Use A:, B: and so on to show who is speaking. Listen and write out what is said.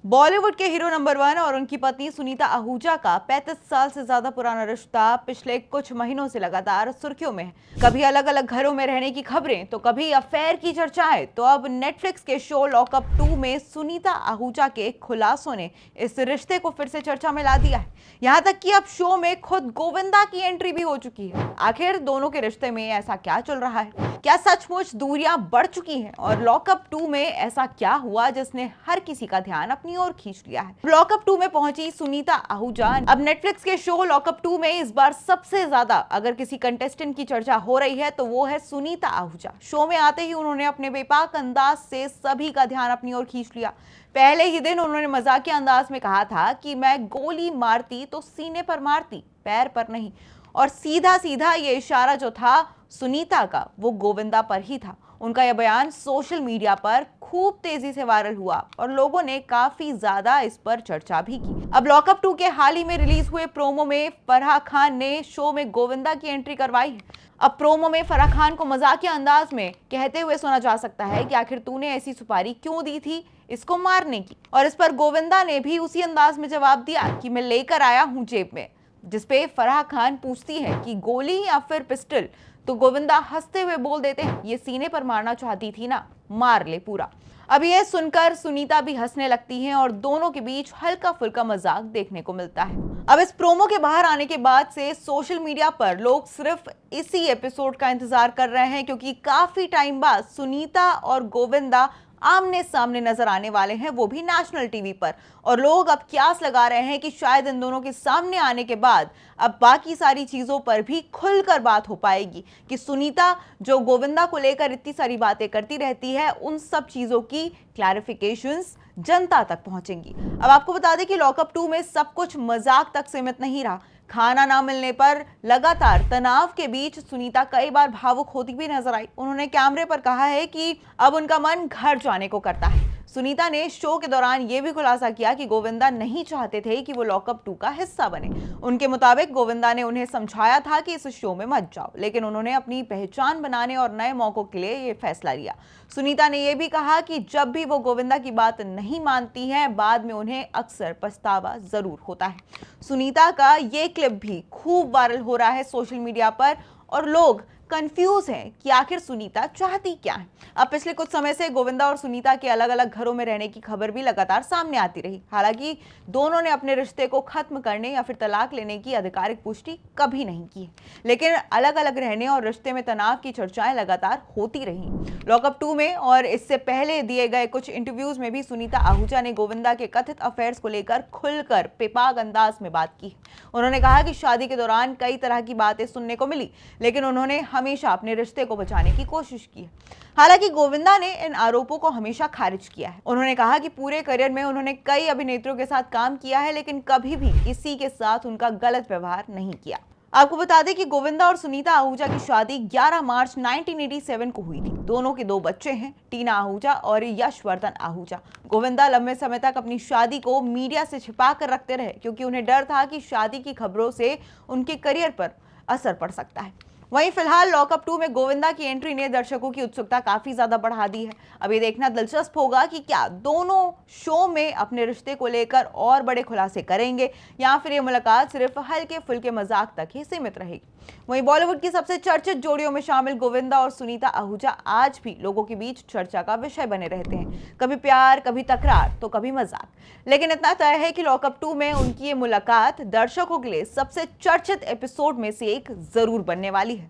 A: बॉलीवुड के hero number 1 और उनकी पत्नी सुनीता आहूजा का 35 साल से ज्यादा पुराना रिश्ता पिछले कुछ महीनों से लगातार सुर्खियों में है। कभी अलग अलग घरों में रहने की खबरें तो कभी अफेयर की चर्चाएं, तो अब नेटफ्लिक्स के शो लॉकअप 2 में सुनीता आहूजा के खुलासों ने इस रिश्ते को फिर से चर्चा में ला दिया है। यहाँ तक कि अब शो में खुद गोविंदा की एंट्री भी हो चुकी है। आखिर दोनों के रिश्ते में ऐसा क्या चल रहा है? क्या सचमुच दूरियां बढ़ चुकी हैं? और लॉकअप 2 में ऐसा क्या हुआ जिसने हर किसी का ध्यान अपनी ओर खींच लिया है? लॉकअप 2 में पहुंची सुनीता आहूजा अब नेटफ्लिक्स के शो लॉकअप 2 में इस बार सबसे ज्यादा अगर किसी कंटेस्टेंट की चर्चा हो रही है तो वो है सुनीता आहूजा। शो में आते ही उन्होंने अपने बेपाक अंदाज से सभी का ध्यान अपनी ओर खींच लिया। पहले ही दिन उन्होंने मजाकिया अंदाज में कहा था कि मैं गोली मारती तो सीने पर मारती, पैर पर नहीं। और सीधा सीधा ये इशारा जो था सुनीता का वो गोविंदा पर ही था। उनका यह बयान सोशल मीडिया पर खूब तेजी से वायरल हुआ और लोगों ने काफी ज्यादा इस पर चर्चा भी की। अब लॉकअप 2 के हाल ही में रिलीज हुए प्रोमो में फराह खान ने शो में गोविंदा की एंट्री करवाई है। अब प्रोमो में फराह खान को मजाकिया अंदाज में कहते हुए सुना जा सकता है कि आखिर तूने ऐसी सुपारी क्यों दी थी इसको मारने की। और इस पर गोविंदा ने भी उसी अंदाज में जवाब दिया कि मैं लेकर आया हूं जेब में। जिसपे फराह खान पूछती है कि गोली या फिर पिस्टल, तो गोविंदा हंसते हुए बोल देते हैं ये सीने पर मारना चाहती थी ना, मार ले पूरा। अब यह सुनकर सुनीता भी हंसने लगती हैं और दोनों के बीच हल्का फुल्का मजाक देखने को मिलता है। अब इस प्रोमो के बाहर आने के बाद से सोशल मीडिया पर लोग सिर्फ इसी एपिसोड का इंतजार कर रहे हैं, क्योंकि काफी टाइम बाद सुनीता और गोविंदा आमने सामने नजर आने वाले हैं, वो भी नेशनल टीवी पर। और लोग अब क्यास लगा रहे हैं कि शायद इन दोनों के सामने आने के बाद अब बाकी सारी चीजों पर भी खुलकर बात हो पाएगी कि सुनीता जो गोविंदा को लेकर इतनी सारी बातें करती रहती है, उन सब चीजों की क्लैरिफिकेशंस जनता तक पहुंचेंगी। अब आपको बता दें कि लॉकअप 2 में सब कुछ मजाक तक सीमित नहीं रहा। खाना ना मिलने पर लगातार तनाव के बीच सुनीता कई बार भावुक होती भी नजर आई। उन्होंने कैमरे पर कहा है कि अब उनका मन घर जाने को करता है। सुनीता ने शो के दौरान यह भी खुलासा किया कि गोविंदा नहीं चाहते थे कि वो लॉकअप 2 का हिस्सा बने। उनके मुताबिक गोविंदा ने उन्हें समझाया था कि इस शो में मत जाओ, लेकिन उन्होंने अपनी पहचान बनाने और नए मौकों के लिए ये फैसला लिया। सुनीता ने यह भी कहा कि जब भी वो गोविंदा की बात नहीं मानती हैं, बाद में उन्हें अक्सर पछतावा जरूर होता है। सुनीता का ये क्लिप भी खूब वायरल हो रहा है सोशल मीडिया पर और लोग कंफ्यूज हैं कि आखिर सुनीता चाहती क्या है। अब पिछले कुछ समय से गोविंदा और सुनीता के अलग अलग घरों में रहने की खबर भी लगातार सामने आती रही। हालांकि दोनों ने अपने रिश्ते को खत्म करने या फिर तलाक लेने की आधिकारिक पुष्टि कभी नहीं की है, लेकिन अलग अलग रहने और रिश्ते में तनाव की चर्चाएं लगातार होती रही। लॉकअप 2 में और इससे पहले दिए गए कुछ इंटरव्यूज में भी सुनीता आहूजा ने गोविंदा के कथित अफेयर्स को लेकर खुलकर बेपाक अंदाज में बात की। उन्होंने कहा कि शादी के दौरान कई तरह की बातें सुनने को मिली, लेकिन उन्होंने हमेशा अपने रिश्ते को बचाने की कोशिश की है। हालांकि गोविंदा ने इन आरोपों को हमेशा खारिज किया है। उन्होंने कहा कि पूरे करियर में उन्होंने कई अभिनेत्रियों के साथ काम किया है, लेकिन कभी भी किसी के साथ उनका गलत व्यवहार नहीं किया। आपको बता दें कि गोविंदा और सुनीता आहूजा की शादी 11 मार्च 1987 को हुई थी। दोनों के 2 बच्चे हैं, टीना आहूजा और यशवर्धन आहूजा। गोविंदा लंबे समय तक अपनी शादी को मीडिया से छिपा कर रखते रहे, क्योंकि उन्हें डर था कि शादी की खबरों से उनके करियर पर असर पड़ सकता है। वहीं फिलहाल लॉकअप 2 में गोविंदा की एंट्री ने दर्शकों की उत्सुकता काफी ज्यादा बढ़ा दी है। अब ये देखना दिलचस्प होगा कि क्या दोनों शो में अपने रिश्ते को लेकर और बड़े खुलासे करेंगे या फिर ये मुलाकात सिर्फ हल्के फुल्के मजाक तक ही सीमित रहेगी। वहीं बॉलीवुड की सबसे चर्चित जोड़ियों में शामिल गोविंदा और सुनीता आहूजा आज भी लोगों के बीच चर्चा का विषय बने रहते हैं। कभी प्यार, कभी तकरार, तो कभी मजाक। लेकिन इतना तय है कि लॉकअप 2 में उनकी ये मुलाकात दर्शकों के लिए सबसे चर्चित एपिसोड में से एक जरूर बनने वाली है।